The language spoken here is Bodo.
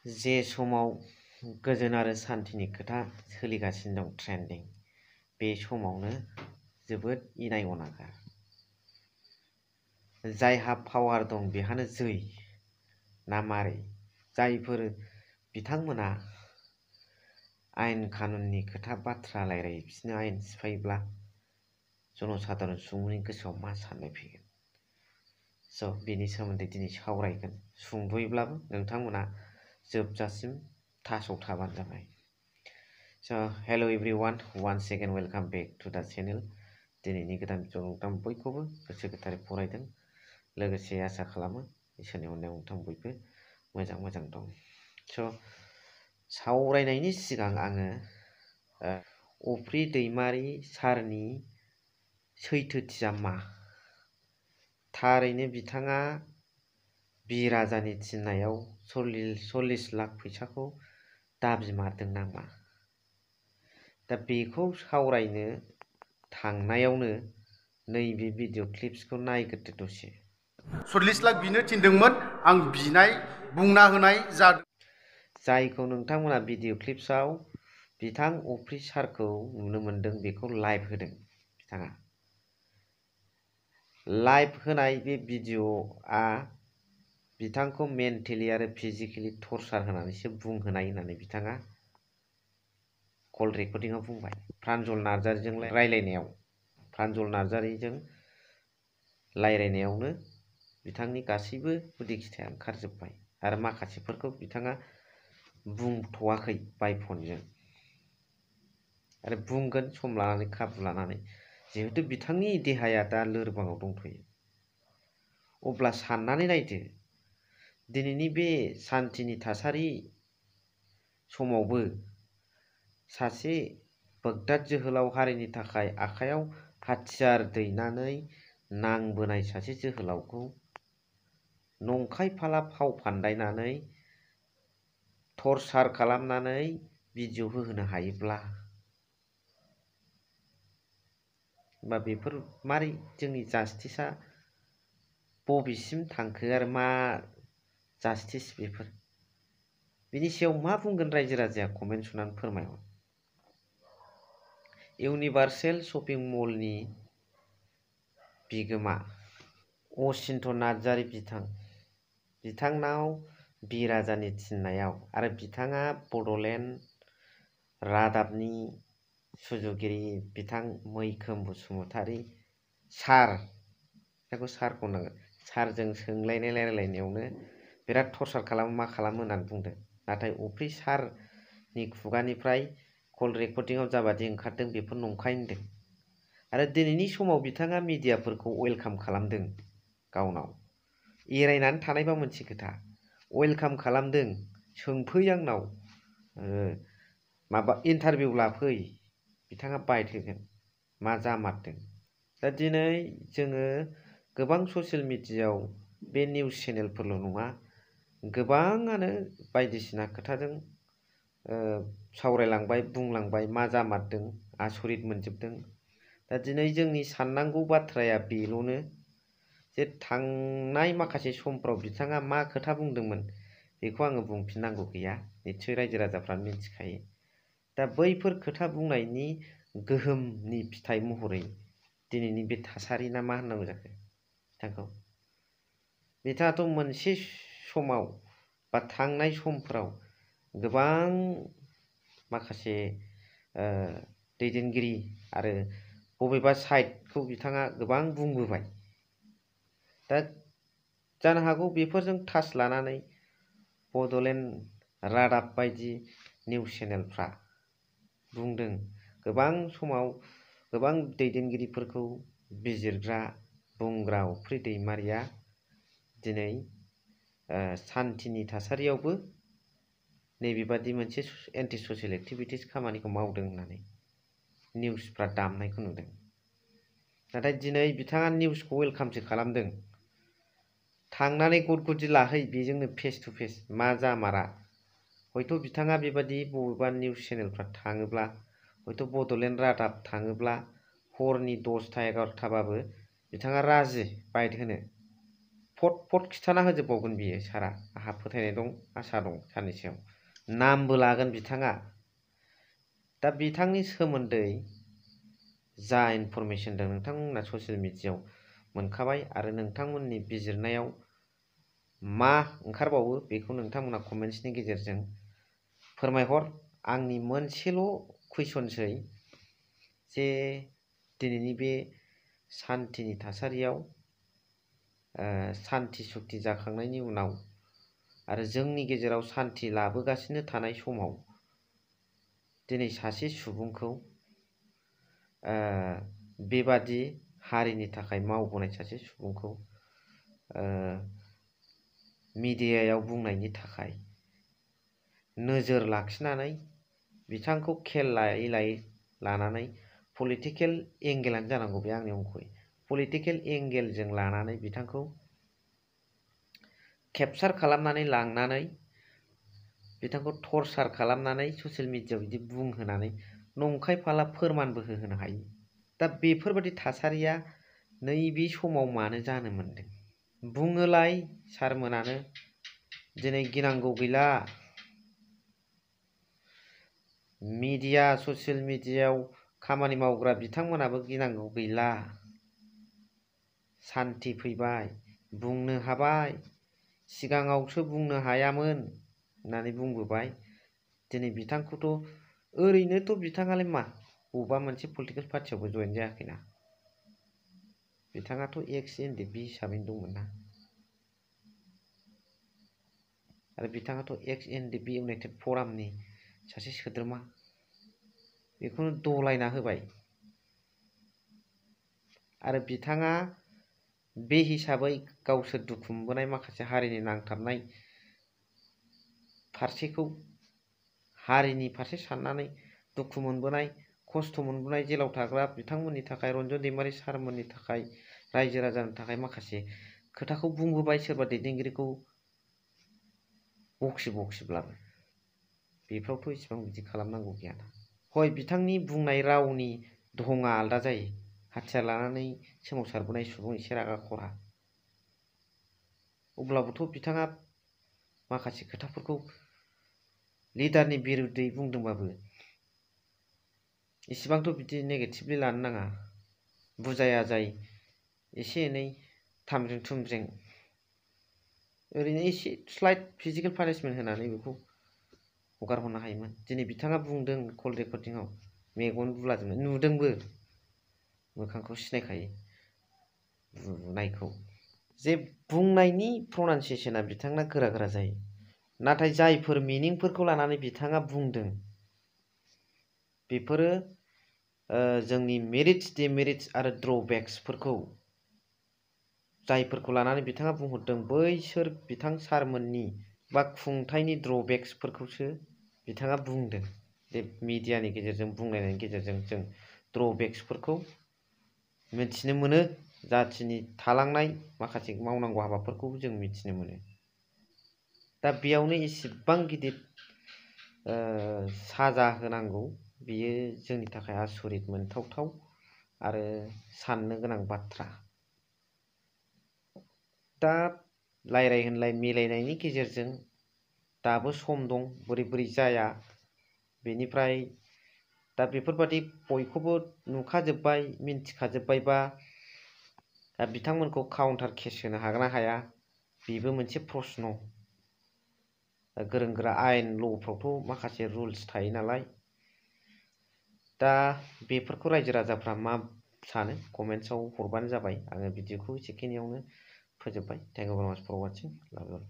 जे समाव गोजोन आरो सान्थिनि खोथा सोलिगासिनो दं ट्रेन्डिं, बे समावनो जोबोद इनाय अनागार। जायहा पावार दं बेहानो जै ना मारै? जायफोर बिथांमोना आयेन कानुननि खोथा बाथ्रा रायलायो बिसोरनो आयेन सिफायोब्ला जनसाधारन सुबुंनि गोसोआव मा साननाय फैगोन? बेनि सोमोन्दै दिनै सावरायगोन सुंद'यैब्लाबो, नोंथांमोना जोबजासिम थास'आव थाबानो जाबाय। Hello' everyone, once again welcome back to the channel. दिनैनि गोदान भिडिअ नोंथां बयखौबो गोसो गोथारै फरायदों, लोगोसे आसा खालामो इसोरनि अननायाव नोंथां बयबो मोजां दं। सावरायनायनि सिगां आङो अफ्रि दैमारि सारनि सैथोथिया मा? थारैनो बिथाङा बिराजानि थिननायाव 40 लाख फैसाखौ दाबि मारदों नामा? दा बेखौ सावरायनो थांनायावनो नैबे भिडिअ क्लिप्सखौ नायग्रोदो दसे। 40 लाख बिनो थिनदोंमोन, आं बिनाय बुंना होनाय जादों। जायखौ नोंथांमोना भिडिअ क्लिप्सआव बिथां अफ्रि सारखौ नुनो मोनदों, बेखौ लाइभ होदों। बिथाङा लाइभ होनाय बे भिडिअआ बिथांखौ मेन्टेलि आरो फिजिकेलि टर्चार होनानैसो बुंहोनाय होननानै बिथाङा कल रेकर्डिंआव बुंबाय। प्रान्जल नार्जारिजों रायलायनायावनो बिथांनि गासैबो गुदि खिथाया ओंखारजोब्बाय आरो माखासेफोरखौ बिथाङा बुंथ'वाखै बाय फनजों, आरो बुंगोन सम लानानै खाबु लानानै, जिहेतु बिथांनि देहाया दा लोरबाङाव दंथ'यो। अब्ला साननानै नायदो, दिनैनि बे सान्थिनि थासारि समावबो सासे बोगदाद जोहोलाव हारिनि थाखाय आखायाव हाथियार दैनानै नांबोनाय सासे जोहोलावखौ नंखाय फाला फाव फान्दायनानै टर्चार खालामनानै भिडिअ होहोनो हायोब्ला, बा बेफोर मारै जोंनि जास्टिसआ बबेसिम थांखो आरो मा जास्टिस बेफोर? बिनि सायाव मा बुंगोन रायजो राजाया? कमेन्ट सुनानै फोरमायहर। इउनिभार्सेल शपिं मलनि बिगोमा असिन्त नार्जारि बिथांनाव बिराजानि थिननायाव आरो बिथाङा बड'लेण्ड रादाबनि सुजुगिरि बिथां मैखोम बसुमतारी सारजों सोंलायनाय रायलायनायावनो बिराद टर्चार खालामो मा खालामो होननानै बुंदों। नाथाय अफ्रि सारनि खुगानिफ्राय कल रेकर्डिंआव जाबादि ओंखारदों बेफोर नंखाय होनदों। आरो दिनैनि समाव बिथाङा मिडियाफोरखौ वेलकाम खालामदों। गावनाव एरायनानै थानायबा मोनसे खोथा, वेलकाम खालामदों, सोंफै आंनाव, इन्टारभिउ लाफै, बिथाङा बाइट होगोन, मा जामारदों। दा दिनै जोङो गोबां ससियेल मिडियायाव बे निउस चेनेलफोरल' नङा, गोबाङानो बायदिसिना खोथाजों सावरायलांबाय, बुंलांबाय, मा जामारदों, आसरित मोनजोबदों। दा दिनै जोंनि साननांगौ बाथ्राया बेल'नो जे थांनाय माखासे समफ्राव बिथाङा मा खोथा बुंदोंमोन बेखौ आङो बुंफिननांगौ गैया, निस्सय रायजो राजाफ्रानो मिथिखायो। दा बैफोर खोथा बुंनायनि गोहोमनि फिथाइ महरै दिनैनि बे थासारि ना मा होननांगौ जाखो बिथांखौ? बिथाङाथ' मोनसे समाव बा थांनाय समफोराव गोबां माखासे दैदेनगिरि आरो बबेबा साइडखौ बिथाङा गोबां बुंबोबाय। दा जानो हागौ बेफोरजों टाच लानानै बड'लेण्ड रादाब बायदि निउस चेनेलफ्रा बुंदों। गोबां समाव गोबां दैदेनगिरिफोरखौ बिजिरग्रा बुंग्रा अफ्रि दैमारिया दिनै सान्थिनि थासारियावबो नैबेबादि मोनसे एन्टि ससियेल एक्टिभिटिस खामानिखौ मावदों होननानै निउसफ्रा दामनायखौ नुदों। नाथाय दिनै बिथाङा निउसखौ वेलकामसो खालामदों। थांनानै गद-गदि लाहै, बेजोंनो फेस टु फेस मा जामारा। हयथ' बिथाङा बेबादि बबेबा निउस चेनेलफ्रा थाङोब्ला, हयथ' बड'लेण्ड रादाब थाङोब्ला हरनि 10टा 11टाबाबो बिथाङा राजि बाइट होनो, फट खिथाना होजोबबावगोन बियो सारा। आंहा फोथायनाय दं, आसा दं साननैसोआव नामबो लागोन बिथाङा। दा बिथांनि सोमोन्दै जा इनफरमेसन दं नोंथांमोना ससियेल मिडियायाव मोनखाबाय आरो नोंथांमोननि बिजिरनायाव मा ओंखारबावो बेखौ नोंथांमोना कमेन्ट्सनि गेजेरजों फोरमायहर। आंनि मोनसेल' कुइसनसै जे दिनैनि बे सान्थिनि थासारियाव सान्थि सुक्ति जाखांनायनि उनाव आरो जोंनि गेजेराव सान्थि लाबोगासिनो थानाय समाव दिनै सासे सुबुंखौ बेबादि हारिनि थाखाय मावबोनाय सासे सुबुंखौ मिडियायाव बुंनायनि थाखाय नोजोर लाखिनानै बिथांखौ खेल लायै लानानै पलिटिकेल एंगेलानो जानांगौ बे आंनि अंक'यै। पलिटिकेल एंगेलजों लानानै बिथांखौ केपचार खालामनानै लांनानै बिथांखौ टर्चार खालामनानै ससियेल मिडियायाव बिदि बुंहोनानै नंखाय फाला फोरमानबो होहोनो हायो। दा बेफोरबायदि थासारिया नैबे समाव मानो जानो मोनदों? बुङोलाय सारमोनानो दिनै गिनांगौ गैला, मिडिया ससियेल मिडियायाव खामानि मावग्रा बिथांमोनाबो गिनांगौ गैला, सान्थि फैबाय, बुंनो हाबाय, सिगाङावसो बुंनो हायामोन होननानै बुंबोबाय। दिनै बिथांखौथ' ओरैनोथ' बिथाङालाय मा बबेबा मोनसे पलिटिकेल पार्टियावबो जयेन जायाखैना, बिथाङाथ' एक्स एनडिपि हिसाबैनो दंमोन ना, आरो बिथाङाथ' एक्स एनडिपि इउनाइटेड फरामनि सासे सोद्रोमा, बेखौनो दलायना होबाय। आरो बिथाङा बे हिसाबै गावसोर दुखु मोनबोनाय माखासे हारिनि नांथाबनाय फारसेखौ हारिनि फारसे साननानै दुखु मोनबोनाय, खस्थ' मोनबोनाय जेलाव थाग्रा बिथांमोननि थाखाय, रन्जन दैमारि सारमोननि थाखाय, रायजो राजानि थाखाय माखासे खोथाखौ बुंबोबाय सोरबा दैदेनगिरिखौ बखिब्लाबो। बेफ्रावथ' इसिबां बिदि खालामनांगौ गैयाना। हय बिथांनि बुंनाय रावनि ढङा आलादा जायो, हाथियार लानानै सोमावसारबोनाय सुबुं एसे रागा खरा, अब्लाबोथ' बिथाङा माखासे खोथाफोरखौ लिडारनि बिरुद्धै बुंदोंबाबो इसिबांथ' बिदि नेगेटिभलि लानो नाङा। बुजाय आजाय एसे एनै थामब्रें थुमब्रें ओरैनो एसे स्लाइट फिजिकेल पानिशमेन्ट होनानै बेखौ हगार हरनो हायोमोन। दिनै बिथाङा बुंदों कल रेकर्डिंआव, मेगन बुलाजोबनाय नुदोंबो, मोखांखौ सिनायखायो बुनायखौ, जे बुंनायनि प्रनाउन्सियेसना बिथांना गोरा गोरा जायो। नाथाय जायफोर मिनिंफोरखौ लानानै बिथाङा बुंदों बेफोरो जोंनि मेरिट्स, डिमेरिट्स आरो ड्रबेक्सफोरखौ जायफोरखौ लानानै बिथाङा बुंहरदों बैसोर बिथां सारमोननि बा खुंथायनि ड्रबेक्सफोरखौसो बिथाङा बुंदों। जे मिडियानि गेजेरजों बुंलायनायनि गेजेरजों जों ड्रबेक्सफोरखौ मिथिनो मोनो, जाथिनि थालांनाय माखासे मावनांगौ हाबाफोरखौ जों मिथिनो मोनो। दा बेयावनो इसिबां गिदिर साजा होनांगौ बेयो जोंनि थाखाय आसरित मोनथावथाव आरो साननो गोनां बाथ्रा। दा रायलाय होनलाय मिलायनायनि गेजेरजों दाबो सम दं, बोरै बोरै जाया। बेनिफ्राय दा बेफोरबादि बयखौबो नुखाजोब्बाय, मिन्थिखाजोब्बायबा दा बिथांमोनखौ काउन्टार केस होनो हागोन ना हाया बेबो मोनसे प्रश्न। गोरों गोरा आयेन ल'फ्रावथ' माखासे रुल्स थायो नालाय। दा बेफोरखौ रायजो राजाफ्रा मा सानो कमेन्ट्सआव हरबानो जाबाय। आङो भिडिअखौ एसेखिनियावनो फोजोबबाय। थेंक इउ भेरि माच फर वाचिं। लाभ इउ अल।